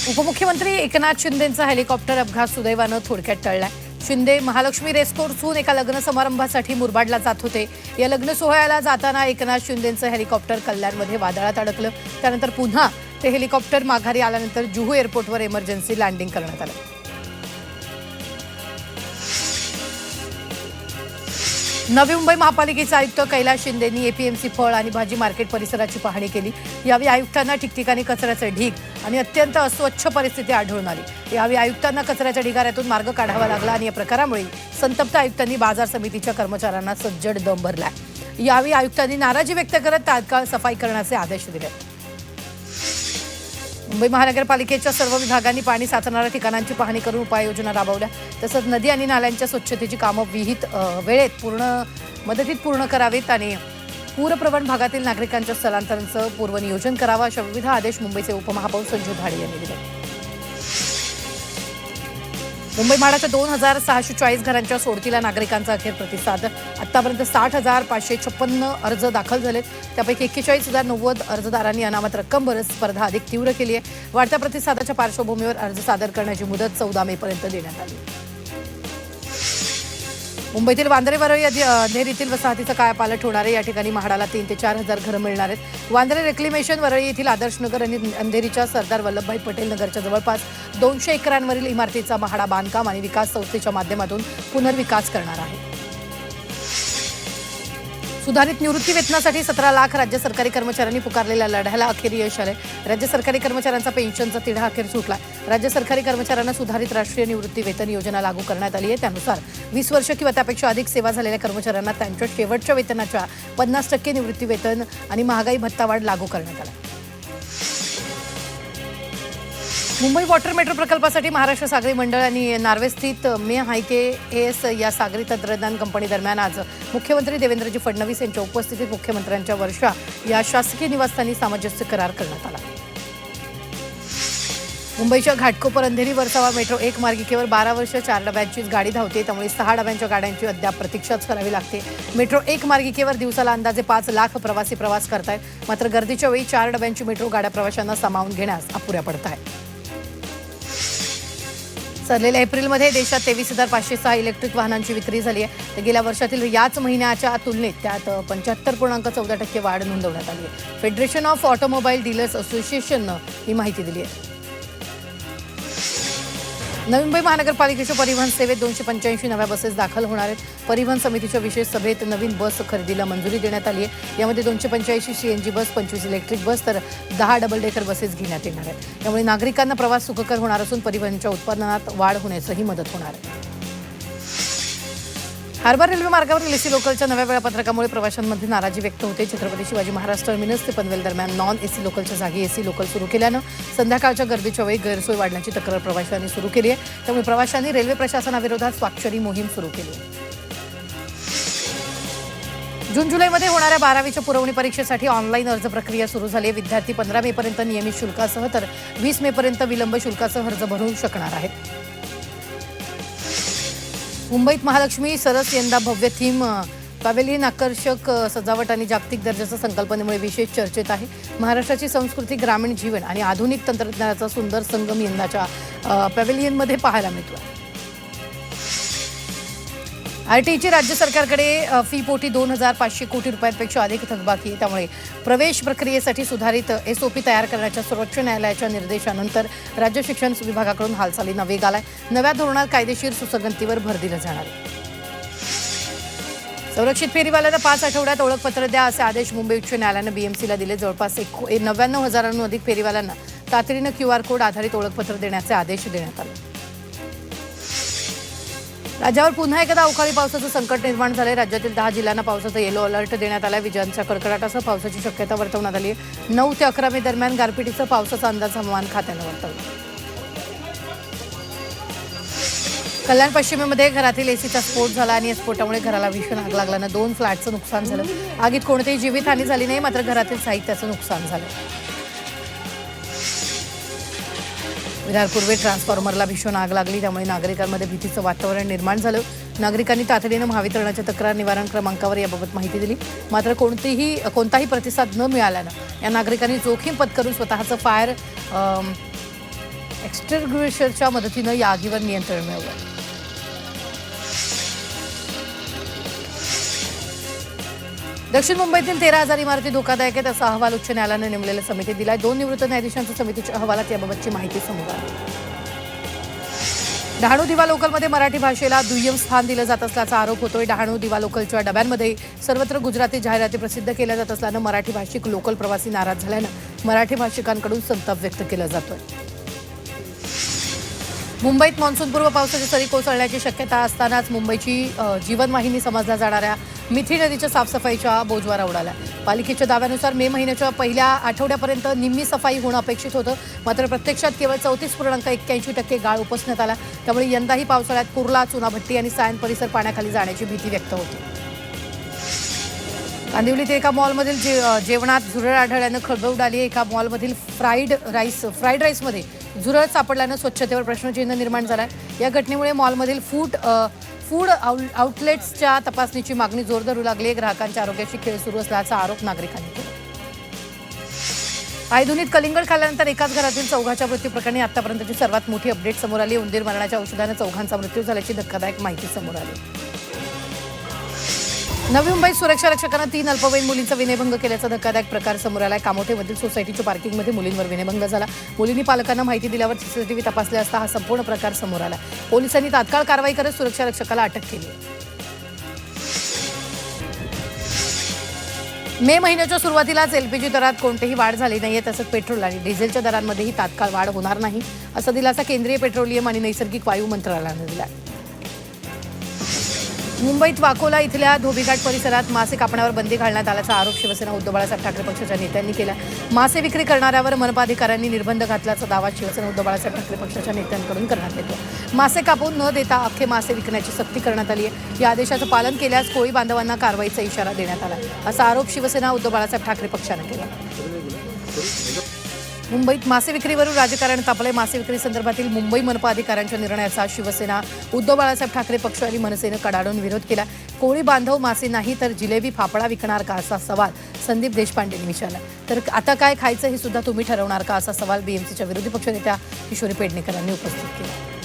उपमुख्यमंत्री एकनाथ शिंदेंचा हेलिकॉप्टर अपघात सुदैवानं थोडक्यात टळला। शिंदे महालक्ष्मी रेसकोर्सहून एका लग्न समारंभासाठी मुरबाडला जात होते। या लग्न सोहळ्याला जाताना एकनाथ शिंदेंचं हेलिकॉप्टर कल्याणमध्ये वादळात अडकलं। त्यानंतर पुन्हा ते हेलिकॉप्टर माघारी आल्यानंतर जुहू एअरपोर्टवर इमर्जन्सी लँडिंग करण्यात आलं। नवी मुंबई महापालिकेचे आयुक्त कैलास शिंदेंनी एपीएमसी फळ आणि भाजी मार्केट परिसराची पाहणी केली। यावेळी आयुक्तांना ठिकठिकाणी कचऱ्याचे ढीग आणि अत्यंत अस्वच्छ परिस्थिती आढळून आली। यावेळी आयुक्तांना कचऱ्याच्या ढिगाऱ्यातून मार्ग काढावा लागला आणि या प्रकारामुळे संतप्त आयुक्तांनी बाजार समितीच्या कर्मचाऱ्यांना सज्जड दम भरला। यावेळी आयुक्तांनी नाराजी व्यक्त करत तात्काळ सफाई करण्याचे आदेश दिले। मुंबई महानगरपालिकेच्या सर्व विभागांनी पाणी साचणाऱ्या ठिकाणांची पाहणी करून उपाययोजना राबवल्या। तसंच नदी आणि नाल्यांच्या स्वच्छतेची कामं वेळेत मदतीत पूर्ण करावीत आणि पूरप्रवण भागातील नागरिकांच्या स्थलांतराचं पूर्वनियोजन करावं अशा विविध आदेश मुंबईचे उपमहापौर संजू धाडे यांनी दिले। मुंबई म्हाडाच्या 2640 घरांच्या सोडतीला नागरिकांचा अखेर प्रतिसाद। आतापर्यंत 60,556 अर्ज दाखल झालेत। त्यापैकी 41,090 अर्जदारांनी अनामत रक्कम भरत स्पर्धा अधिक तीव्र केली आहे। वाढत्या प्रतिसादाच्या पार्श्वभूमीवर अर्ज सादर करण्याची मुदत 14 मे पर्यंत देण्यात आली। मुंबईतील वांद्रे वरळी अंधेरीतील वसाहतीचं कायापालट होणार आहे। या ठिकाणी म्हाडाला 3 ते 4 हजार घरं मिळणार आहेत। वांद्रे रेक्लेमेशन वरळी येथील आदर्श नगर आणि अंधेरीच्या सरदार वल्लभभाई पटेल नगरच्या जवळपास 200 एकरांवरील इमारतीचा म्हाडा बांधकाम आणि विकास संस्थेच्या माध्यमातून पुनर्विकास करणार आहे। सुधारित निवृत्ती वेतनासाठी 17 लाख राज्य सरकारी कर्मचाऱ्यांनी पुकारलेल्या लढ्याला अखेर यश आले। राज्य सरकारी कर्मचाऱ्यांचा पेन्शनचा तिढा अखेर सुटला। राज्य सरकारी कर्मचाऱ्यांना सुधारित राष्ट्रीय निवृत्ती वेतन योजना लागू करण्यात आली आहे। त्यानुसार 20 वर्ष किंवा त्यापेक्षा अधिक सेवा झालेल्या कर्मचाऱ्यांना त्यांच्या शेवटच्या वेतनाच्या 50% निवृत्ती वेतन आणि महागाई भत्ता वाढ लागू करण्यात आला। मुंबई वॉटर मेट्रो प्रकल्पासाठी महाराष्ट्र सागरी मंडळ आणि नार्वेस्थित मे हायके एस या सागरी तंत्रज्ञान कंपनी दरम्यान आज मुख्यमंत्री देवेंद्रजी फडणवीस यांच्या उपस्थितीत मुख्यमंत्र्यांच्या वर्षा या शासकीय निवासस्थानी सामंजस्य करार करण्यात आला। मुंबईच्या घाटकोपर अंधेरी वर्सावा मेट्रो 1 मार्गिकेवर 12 वर्ष 4 डब्यांचीच गाडी धावते। त्यामुळे 6 डब्यांच्या गाड्यांची अद्याप प्रतीक्षाच करावी लागते। मेट्रो 1 मार्गिकेवर दिवसाला अंदाजे 5 लाख प्रवासी प्रवास करतायत। मात्र गर्दीच्या वेळी 4 डब्यांची मेट्रो गाड्या प्रवाशांना सामावून घेण्यास अपुऱ्या पडत आहेत। सरलेल्या एप्रिलमध्ये देशात 23,506 इलेक्ट्रिक वाहनांची विक्री झाली आहे। तर गेल्या वर्षातील याच महिन्याच्या तुलनेत त्यात 75.14% वाढ नोंदवण्यात आली आहे। फेडरेशन ऑफ ऑटोमोबाईल डीलर्स असोसिएशननं ही माहिती दिली आहे। नवी मुंबई महानगरपालिकेच्या परिवहन सेवेत 285 नव्या बसेस दाखल होणार आहेत। परिवहन समितीच्या विशेष सभेत नवीन बस खरेदीला मंजुरी देण्यात आली आहे। यामध्ये 285 सीएनजी बस, 25 इलेक्ट्रिक बस तर 10 डबल डेकर बसेस घेण्यात येणार आहेत। त्यामुळे नागरिकांना प्रवास सुखकर होणार असून परिवहनच्या उत्पादनात वाढ होण्यासही मदत होणार आहे। हार्बर रेल्वे मार्गावरील एसी लोकलच्या नव्या वेळापत्रकामुळे प्रवाशांमध्ये नाराजी व्यक्त होते। छत्रपती शिवाजी महाराज टर्मिनस ते पनवेल दरम्यान नॉन एसी लोकलच्या जागी एसी लोकल सुरू केल्यानं संध्याकाळच्या गर्दीच्या वेळी गैरसोय वाढण्याची तक्रार प्रवाशांनी सुरू केली आहे। त्यामुळे प्रवाशांनी रेल्वे प्रशासनाविरोधात स्वाक्षरी मोहीम सुरू केली आहे। जून जुलैमध्ये होणाऱ्या 12वीच्या पुरवणी परीक्षेसाठी ऑनलाईन अर्ज प्रक्रिया सुरू झाली आहे। विद्यार्थी 15 मे पर्यंत नियमित शुल्कासह तर 20 मे पर्यंत विलंब शुल्कासह अर्ज भरू शकणार आहेत। मुंबईत महालक्ष्मी सरस यंदा भव्य थीम पॅव्हेलियन आकर्षक सजावट आणि जागतिक दर्जाच्या संकल्पनेमुळे विशेष चर्चेत आहे। महाराष्ट्राची संस्कृती, ग्रामीण जीवन आणि आधुनिक तंत्रज्ञानाचा सुंदर संगम यंदाच्या पॅव्हेलियनमध्ये पाहायला मिळतो। आरटीईची राज्य सरकारकडे फीपोटी 2,500 कोटी रुपयांपेक्षा अधिक थकबाकी आहे। त्यामुळे प्रवेश प्रक्रियेसाठी सुधारित एसओपी तयार करण्याच्या सर्वोच्च न्यायालयाच्या निर्देशानंतर राज्य शिक्षण विभागाकडून हालचालींना वेग आलाय। नव्या धोरणात कायदेशीर सुसंगतीवर भर दिला जाणार आहे। संरक्षित फेरीवाल्यांना 5 आठवड्यात ओळखपत्र द्या असे आदेश मुंबई उच्च न्यायालयानं बीएमसीला दिले। जवळपास 99,000 अधिक फेरीवाल्यांना तातडीनं QR कोड आधारित ओळखपत्र देण्याचे आदेश देण्यात आले। राज्यावर पुन्हा एकदा अवकाळी पावसाचं संकट निर्माण झालंय। राज्यातील 10 जिल्ह्यांना पावसाचा येलो अलर्ट देण्यात आला। विजांच्या कडकडाटासह पावसाची शक्यता वर्तवण्यात आली आहे। 9 ते 11 मे दरम्यान गारपिटीचा पावसाचा अंदाज हवामान खात्यानं वर्तवला। कल्याण पश्चिमेमध्ये घरातील एसीचा स्फोट झाला आणि या स्फोटामुळे घराला भीषण आग लागल्यानं 2 फ्लॅटचं नुकसान झालं। आगीत कोणतीही जीवितहानी झाली नाही, मात्र घरातील साहित्याचं नुकसान झालं। विरार पूर्वे ट्रान्सफॉर्मरला भीषण आग लागली, त्यामुळे नागरिकांमध्ये भीतीचं वातावरण निर्माण झालं। नागरिकांनी तातडीनं महावितरणाच्या तक्रार निवारण क्रमांकावर याबाबत माहिती दिली, मात्र कोणताही प्रतिसाद न मिळाल्यानं या नागरिकांनी जोखीम पत्करून स्वतःचं फायर एक्स्टिंग्विशरच्या मदतीनं या आगीवर नियंत्रण मिळवलं. दक्षिण मुंबईतील 13,000 इमारती धोकादायक आहेत असा अहवाल उच्च न्यायालयानं नेमलेल्या समितीने दिलाय. 2 निवृत्त न्यायाधीशांच्या समितीच्या अहवालात याबाबतची माहिती समोर आली. डहाणू दिवा लोकलमध्ये मराठी भाषेला दुय्यम स्थान दिलं जात असल्याचा आरोप होतोय. डहाणू दिवा लोकलच्या डब्यांमध्ये सर्वत्र गुजराती जाहिराती प्रसिद्ध केल्या जात असल्यानं मराठी भाषिक लोकल प्रवासी नाराज झाल्यानं मराठी भाषिकांकडून संताप व्यक्त केला जातोय. मुंबईत मान्सूनपूर्व पावसाची सरी कोसळण्याची शक्यता असतानाच मुंबईची जीवनवाहिनी समजल्या जाणाऱ्या मिठी नदीच्या साफसफाईच्या बोजवारा उडाला. पालिकेच्या दाव्यानुसार मे महिन्याच्या पहिल्या आठवड्यापर्यंत निम्मी सफाई होणं अपेक्षित होतं. मात्र प्रत्यक्षात केवळ 34.81% गाळ उपसण्यात आला. त्यामुळे यंदाही पावसाळ्यात कुर्ला, चुनाभट्टी आणि सायन परिसर पाण्याखाली जाण्याची भीती व्यक्त होती. कांदिवलीत एका मॉलमधील जेवणात झुरळ आढळल्यानं खळबळ उडाली. एका मॉलमधील फ्राईड राईसमध्ये झुरळ सापडल्यानं स्वच्छतेवर प्रश्नचिन्ह निर्माण झालाय. या घटनेमुळे मॉलमधील फूड आउटलेट्सच्या तपासणीची मागणी जोर धरू लागली. ग्राहकांच्या आरोग्याशी खेळ सुरू असल्याचा आरोप नागरिकांनी केला. पायधुनीत कलिंगड खाल्ल्यानंतर एकाच घरातील चौघाच्या मृत्यूप्रकरणी आतापर्यंतची सर्वात मोठी अपडेट समोर आली. उंदीर मरणाच्या औषधाने चौघांचा मृत्यू झाल्याची धक्कादायक माहिती समोर आली. नवी मुंबईत सुरक्षा रक्षकांना 3 अल्पवयीन मुलींचा विनयभंग केल्याचा धक्कादायक प्रकार समोर आलाय. कामोठेमधील सोसायटीच्या पार्किंगमध्ये मुलींवर विनयभंग झाला. मुलींनी पालकांना माहिती दिल्यावर सीसीटीव्ही तपासले असता हा संपूर्ण प्रकार समोर आला. पोलिसांनी तात्काळ कारवाई करत सुरक्षा रक्षकाला अटक केली. मे महिन्याच्या सुरुवातीलाच एलपीजी दरात कोणतीही वाढ झाली नाहीये. तसंच पेट्रोल आणि डिझेलच्या दरांमध्येही तात्काळ वाढ होणार नाही असा दिलासा केंद्रीय पेट्रोलियम आणि नैसर्गिक वायू मंत्रालयानं दिला. मुंबईत वाकोला इथल्या धोबीघाट परिसरात मासे कापण्यावर बंदी घालण्यात आल्याचा आरोप शिवसेना उद्धव बाळासाहेब ठाकरे पक्षाच्या नेत्यांनी केला. मासे विक्री करणाऱ्यावर मनपा अधिकाऱ्यांनी निर्बंध घातल्याचा दावा शिवसेना उद्धव बाळासाहेब ठाकरे पक्षाच्या नेत्यांकडून करण्यात येतो. मासे कापून न देता अख्खे मासे विकण्याची सक्ती करण्यात आली आहे. या आदेशाचं पालन केल्यास कोळी बांधवांना कारवाईचा इशारा देण्यात आला असा आरोप शिवसेना उद्धव बाळासाहेब ठाकरे पक्षानं केला. मुंबईत मासे विक्रीवरून राजकारण तापले. मासे विक्री संदर्भातील मुंबई मनपा अधिकाऱ्यांच्या निर्णयाचा शिवसेना उद्धव बाळासाहेब ठाकरे पक्ष आणि मनसेनं कडाडून विरोध केला. कोळी बांधव मासे नाही तर जिलेबी फाफडा विकणार का असा सवाल संदीप देशपांडेंनी विचारला. तर आता काय खायचं हे सुद्धा तुम्ही ठरवणार का असा सवाल बीएमसीच्या विरोधी पक्षनेत्या किशोरी पेडणेकरांनी उपस्थित केला.